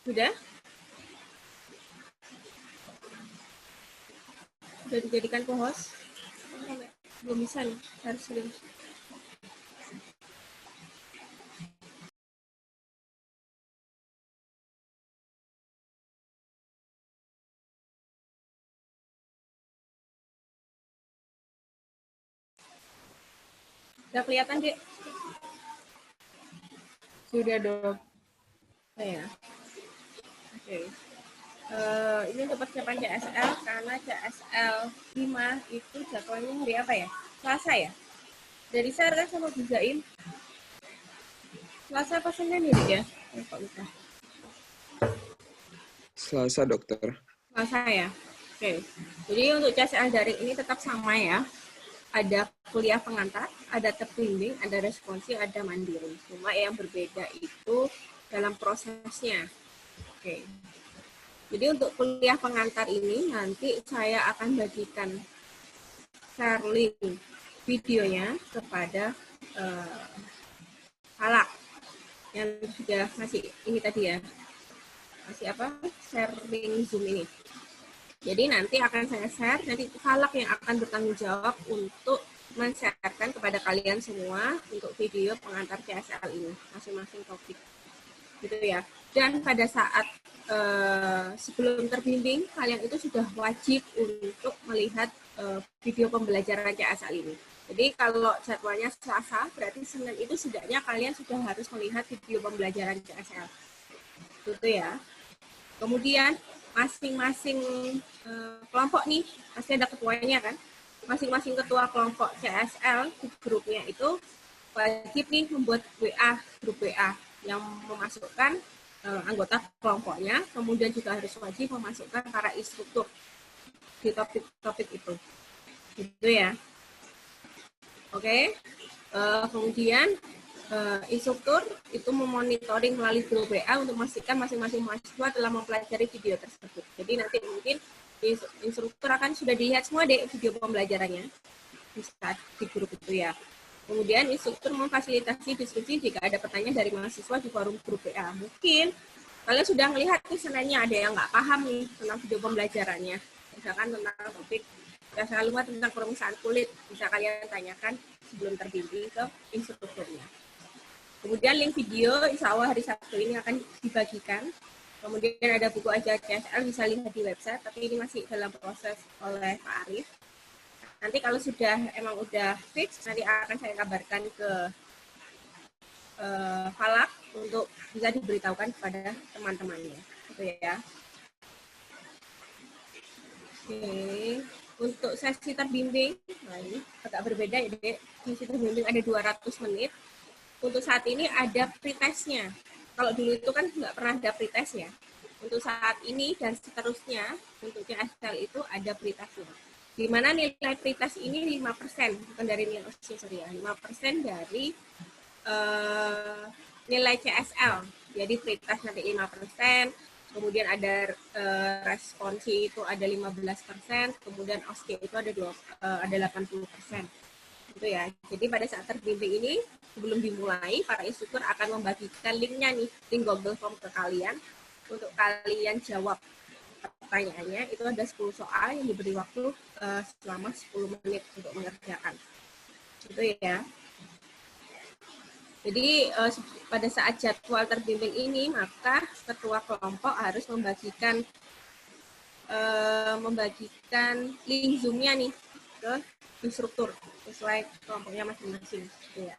Sudah? Sudah dijadikan co-host? Belum bisa nih, harus belum. Udah kelihatan, Dek? Sudah dong. Ya. Oke. Ini untuk persiapan CSL karena CSL 5 itu jadwalnya hari apa ya? Selasa ya? Dari saya kan sama Buzaim. Selasa apa Senin ya? Kok lupa. Selasa, dokter. Selasa ya? Oke. Jadi untuk CSL daring ini tetap sama ya. Ada kuliah pengantar, ada terbimbing, ada responsi, ada mandiri. Cuma yang berbeda itu dalam prosesnya. Oke. Jadi untuk kuliah pengantar ini nanti saya akan bagikan share link videonya kepada Halak yang sudah ngasih ini tadi ya. Masih apa? Sharing Zoom ini. Jadi nanti akan saya share, nanti Halak yang akan bertanggung jawab untuk men-sharekan kepada kalian semua untuk video pengantar CSL ini, masing-masing topik. Gitu ya. Dan pada saat sebelum terbimbing, kalian itu sudah wajib untuk melihat video pembelajaran CSL ini. Jadi kalau jadwalnya Selasa, berarti Senin itu setidaknya kalian sudah harus melihat video pembelajaran CSL. Gitu ya. Kemudian masing-masing kelompok nih, pasti ada ketuanya kan. Masing-masing ketua kelompok CSL di grupnya itu wajib nih membuat WA, grup WA yang memasukkan anggota kelompoknya, kemudian juga harus wajib memasukkan para instruktur di topik-topik itu. Gitu ya. Oke. Kemudian instruktur itu memonitoring melalui grup WA untuk memastikan masing-masing mahasiswa telah mempelajari video tersebut. Jadi nanti mungkin instruktur akan sudah dilihat semua deh video pembelajarannya di grup itu ya. Kemudian instruktur memfasilitasi diskusi jika ada pertanyaan dari mahasiswa di forum grup WA. Mungkin kalian sudah melihat nih sebenarnya ada yang nggak paham nih tentang video pembelajarannya. Misalkan tentang topik dasar luar tentang permukaan kulit, bisa kalian tanyakan sebelum terbimbing ke instrukturnya. Kemudian link video insya Allah hari Sabtu ini akan dibagikan. Kemudian ada buku ajar CSL, bisa lihat di website, tapi ini masih dalam proses oleh Pak Arif. Nanti kalau sudah emang udah fix, nanti akan saya kabarkan ke Falak untuk bisa diberitahukan kepada teman-temannya. Gitu ya. Oke. Untuk sesi terbimbing, nah ini agak berbeda ya, Dek. Sesi terbimbing ada 200 menit. Untuk saat ini ada pretestnya. Kalau dulu itu kan nggak pernah ada pretest ya. Untuk saat ini dan seterusnya, untuk CSL itu ada pretestnya. Di mana nilai pretest ini 5%, bukan dari nilai sorry ya, 5% dari nilai CSL. Jadi pretest nanti 5%, kemudian ada responsi itu ada 15%, kemudian OSCE itu ada 80%. Gitu ya. Jadi pada saat terbimbing ini sebelum dimulai para instruktur akan membagikan linknya nih, link Google Form ke kalian untuk kalian jawab pertanyaannya. Itu ada 10 soal yang diberi waktu selama 10 menit untuk mengerjakan. Gitu ya. Jadi pada saat jadwal terbimbing ini maka ketua kelompok harus membagikan link Zoom-nya nih ke instruktur sesuai kelompoknya masing-masing. Ya.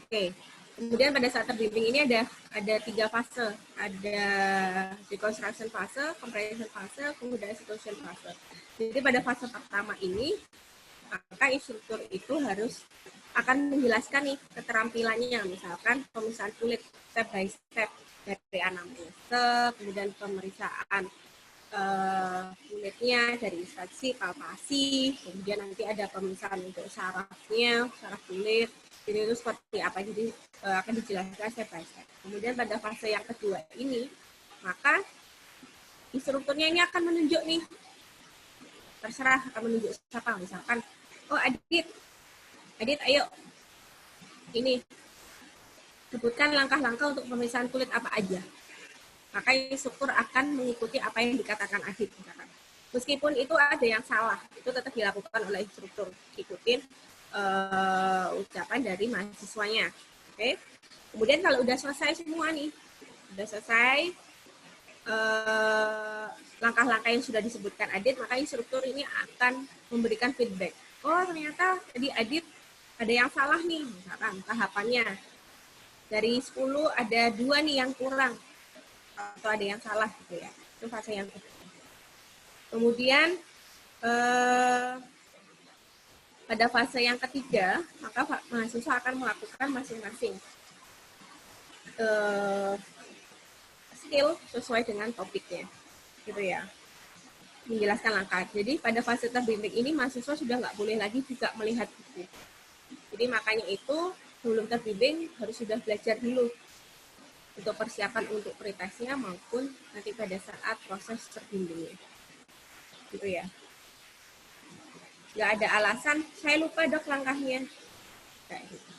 Oke. Kemudian pada saat terbimbing ini ada 3 fase, ada deconstruction fase, comparison fase, kemudian situation fase. Jadi pada fase pertama ini maka instruktur itu harus akan menjelaskan nih keterampilannya, misalkan pemisahan kulit step by step dari anamnese, kemudian pemeriksaan kulitnya dari inspeksi, palpasi, kemudian nanti ada pemisahan untuk sarafnya, saraf kulit, jadi itu seperti apa, jadi akan dijelaskan step by step. Kemudian pada fase yang kedua ini, maka instrukturnya ini akan menunjuk nih, terserah akan menunjuk siapa, misalkan, oh Adit ayo, ini sebutkan langkah-langkah untuk pemeriksaan kulit apa aja. Maka instruktur akan mengikuti apa yang dikatakan Adit. Meskipun itu ada yang salah, itu tetap dilakukan oleh instruktur. Ikutin ucapan dari mahasiswanya. Oke. Kemudian kalau udah selesai semua nih, udah selesai langkah-langkah yang sudah disebutkan Adit, maka instruktur ini akan memberikan feedback. Oh, ternyata tadi Adit ada yang salah nih, misalkan tahapannya. Dari 10 ada 2 nih yang kurang atau ada yang salah gitu ya. Itu fase yang kedua. Kemudian pada fase yang ketiga, maka mahasiswa akan melakukan masing-masing skill sesuai dengan topiknya, gitu ya. Menjelaskan langkah. Jadi pada fase terbimbing ini mahasiswa sudah nggak boleh lagi juga melihat buku. Jadi makanya itu sebelum terbimbing harus sudah belajar dulu untuk persiapan untuk pretestnya maupun nanti pada saat proses terbimbingnya. Gitu ya. Nggak ada alasan, saya lupa dok langkahnya. Kayak gitu.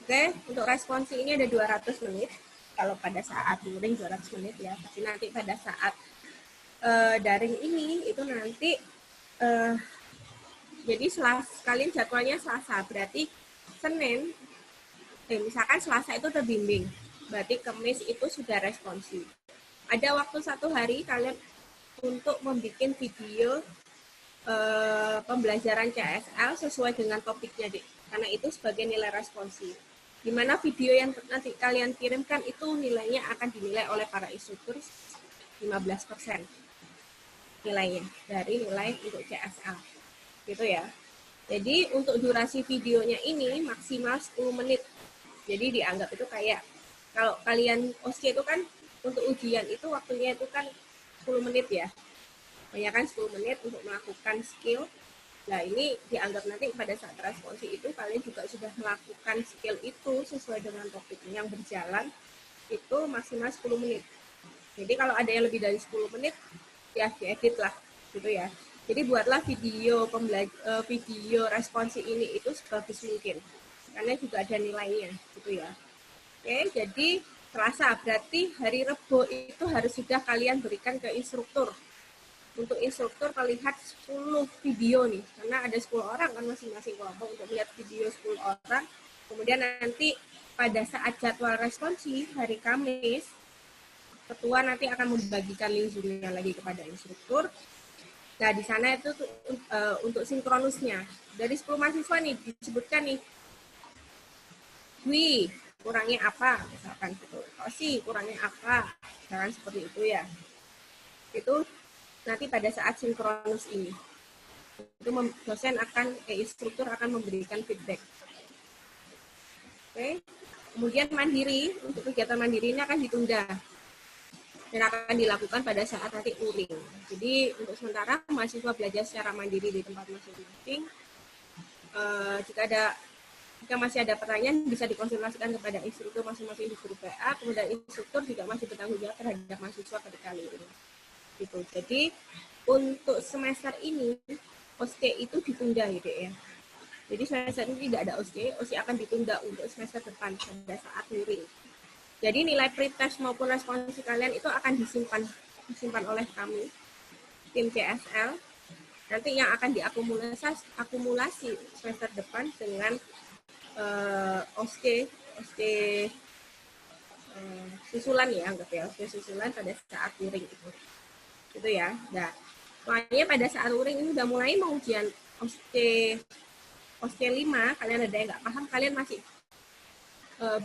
Oke, untuk responsi ini ada 200 menit. Kalau pada saat luring 200 menit ya. Tapi nanti pada saat daring ini itu nanti jadi sekalian jadwalnya Selasa, berarti Senin misalkan Selasa itu terbimbing, berarti Kamis itu sudah responsi. Ada waktu 1 hari kalian untuk membuat video pembelajaran CSL sesuai dengan topiknya, Dik. Karena itu sebagai nilai responsi. Di mana video yang nanti kalian kirimkan itu nilainya akan dinilai oleh para instruktur 15% nilainya dari nilai untuk CSL. Gitu ya. Jadi untuk durasi videonya ini maksimal 10 menit. Jadi dianggap itu kayak kalau kalian OSCE itu kan untuk ujian itu waktunya itu kan 10 menit ya. Banyak kan 10 menit untuk melakukan skill. Nah ini dianggap nanti pada saat responsi itu kalian juga sudah melakukan skill itu sesuai dengan topik yang berjalan itu maksimal 10 menit. Jadi kalau ada yang lebih dari 10 menit ya diedit lah gitu ya. Jadi buatlah video video responsi ini itu sebagus mungkin karena juga ada nilainya gitu ya. Oke, jadi Selasa berarti hari Rebo itu harus sudah kalian berikan ke instruktur. Untuk instruktur melihat 10 video nih, karena ada 10 orang kan masing-masing kelompok untuk melihat video 10 orang. Kemudian nanti pada saat jadwal responsi hari Kamis, ketua nanti akan membagikan link Zoom-nya lagi kepada instruktur. Nah, di sana itu untuk sinkronusnya. Dari 10 mahasiswa nih disebutkan nih, Dwi, kurangnya apa? Misalkan gitu. Osi, kurangnya apa? Misalkan seperti itu ya. Itu nanti pada saat sinkronus ini. Itu dosen instruktur akan memberikan feedback. Oke. Kemudian mandiri, untuk kegiatan mandiri ini akan ditunda. Dan akan dilakukan pada saat nanti uring. Jadi untuk sementara mahasiswa belajar secara mandiri di tempat masing-masing. Jika masih ada pertanyaan bisa dikonsultasikan kepada instruktur masing-masing di grup PA. Kemudian instruktur juga masih bertanggung jawab terhadap mahasiswa ketika ini. Gitu. Jadi untuk semester ini OSCE itu ditunda gitu ya. Jadi semester ini tidak ada OSCE akan ditunda untuk semester depan pada saat uring. Jadi nilai pretest maupun responsi kalian itu akan disimpan oleh kami, tim CSL. Nanti yang akan diakumulasi semester depan dengan OSCE susulan ya, anggap ya, OSCE susulan pada saat uring itu. Gitu ya. Nah, soalnya pada saat uring ini udah mulai mau ujian OSCE 5, kalian ada yang nggak paham, kalian masih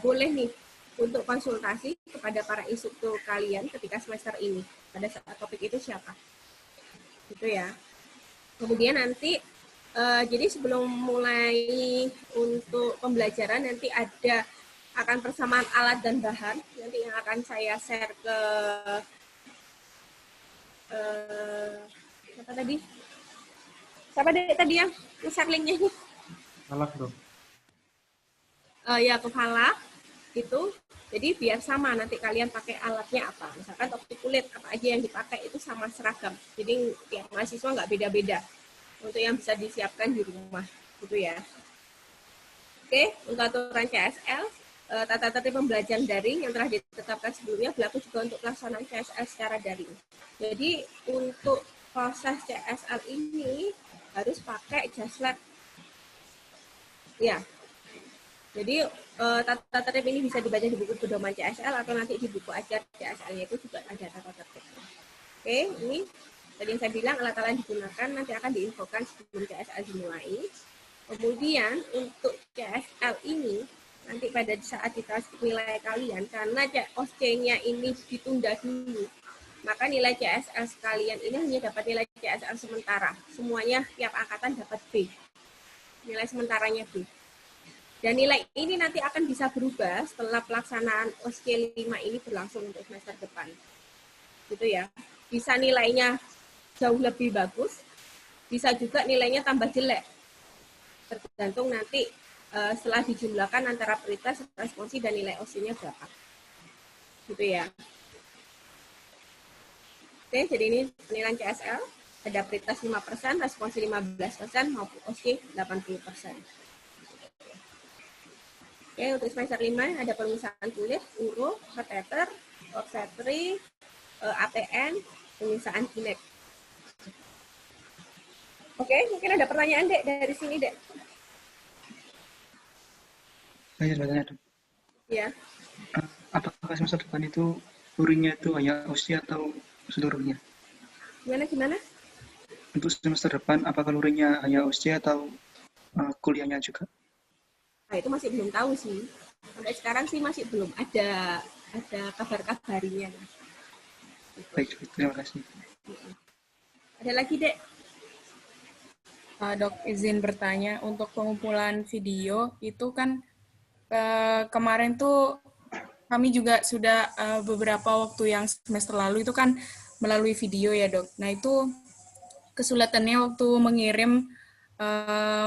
boleh nih untuk konsultasi kepada para instruktur kalian ketika semester ini pada saat topik itu siapa gitu ya. Kemudian nanti jadi sebelum mulai untuk pembelajaran nanti akan persamaan alat dan bahan nanti yang akan saya share ke siapa tadi yang share linknya nih? Falak dong. Ya ke Falak itu. Jadi biar sama nanti kalian pakai alatnya apa. Misalkan topik kulit apa aja yang dipakai itu sama seragam. Jadi tiap mahasiswa nggak beda-beda. Untuk yang bisa disiapkan di rumah gitu ya. Oke, untuk aturan CSL tata tertib pembelajaran daring yang telah ditetapkan sebelumnya berlaku juga untuk pelaksanaan CSL secara daring. Jadi untuk proses CSL ini harus pakai JASLab. Ya. Jadi tata tertib ini bisa dibaca di buku pedoman CSL atau nanti di buku ajar CSL-nya itu juga ada tata tertib. Oke, ini tadi yang saya bilang alat-alat yang digunakan nanti akan diinfokan sebelum CSL dimulai. Kemudian untuk CSL ini nanti pada saat kita nilai kalian, karena OSCE-nya ini ditunda dulu, maka nilai CSL sekalian ini hanya dapat nilai CSL sementara. Semuanya tiap angkatan dapat B. Nilai sementaranya B. Dan nilai ini nanti akan bisa berubah setelah pelaksanaan OSCE 5 ini berlangsung untuk semester depan. Gitu ya. Bisa nilainya jauh lebih bagus, bisa juga nilainya tambah jelek. Tergantung nanti setelah dijumlahkan antara prioritas, responsi, dan nilai OSCE-nya berapa. Gitu ya. Oke, jadi ini penilaian CSL. Ada prioritas 5%, responsi 15%, maupun OSCE 80%. Oke, untuk semester 5 ada pemisahan kulit, uro, kateter, obstetri, ATN, pemisahan ginek. Oke, mungkin ada pertanyaan, Dek, dari sini, Dek. Saya bertanya, Dok. Ya. Apakah semester depan itu luringnya itu hanya OSCE atau seluruhnya? Gimana? Untuk semester depan, apakah luringnya hanya OSCE atau kuliahnya juga? Nah, itu masih belum tahu sih. Sampai sekarang sih masih belum ada kabar-kabarinya. Baik, terima kasih. Ada lagi, Dek? Dok, izin bertanya, untuk pengumpulan video itu kan kemarin tuh kami juga sudah beberapa waktu yang semester lalu itu kan melalui video ya, Dok. Nah, itu kesulitannya waktu mengirim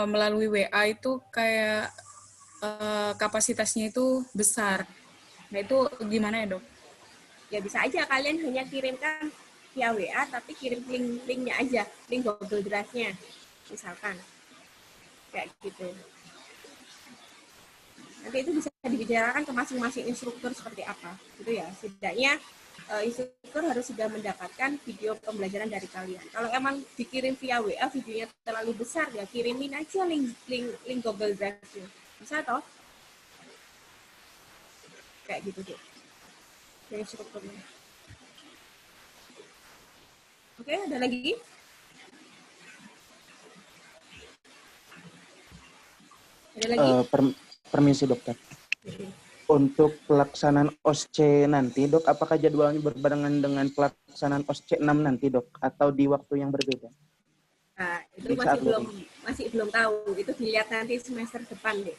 melalui WA itu kayak kapasitasnya itu besar. Nah, itu gimana ya, Dok? Ya bisa aja kalian hanya kirimkan via WA, tapi kirim link-linknya aja, link Google Drive-nya, misalkan. Kayak gitu. Nanti itu bisa dibicarakan ke masing-masing instruktur seperti apa, gitu ya. Setidaknya instruktur harus sudah mendapatkan video pembelajaran dari kalian. Kalau emang dikirim via WA videonya terlalu besar, ya kirimin aja link Google Drive-nya. Bisa toh? Kayak gitu deh. Dari instrukturnya. Oke, ada lagi? Ada lagi? Permisi, Dokter. Untuk pelaksanaan OSCE nanti, Dok, apakah jadwalnya berbarengan dengan pelaksanaan OSCE 6 nanti, Dok, atau di waktu yang berbeda? Nah, itu masih belum tahu. Itu dilihat nanti semester depan, deh.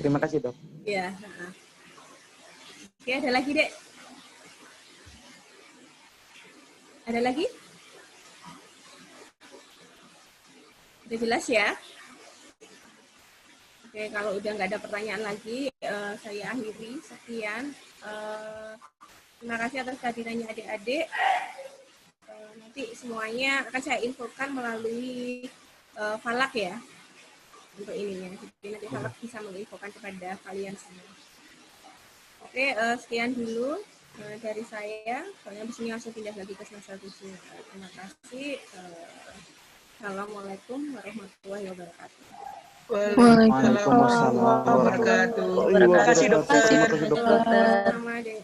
Terima kasih, Dok. Iya. Oke, ada lagi, Dek? Ada lagi? Udah jelas ya? Oke, kalau udah nggak ada pertanyaan lagi, saya akhiri. Sekian. Terima kasih atas kehadirannya adik-adik. Nanti semuanya akan saya infokan melalui Falak ya. Untuk ininya. Jadi nanti Falak bisa menginfokan kepada kalian semua. Oke, sekian dulu dari saya. Soalnya di sini langsung pindah lagi ke semester 7. Terima kasih. Assalamualaikum warahmatullahi wabarakatuh. Waalaikumsalam warahmatullahi wabarakatuh. Terima kasih, Dokter. Sama, Dek.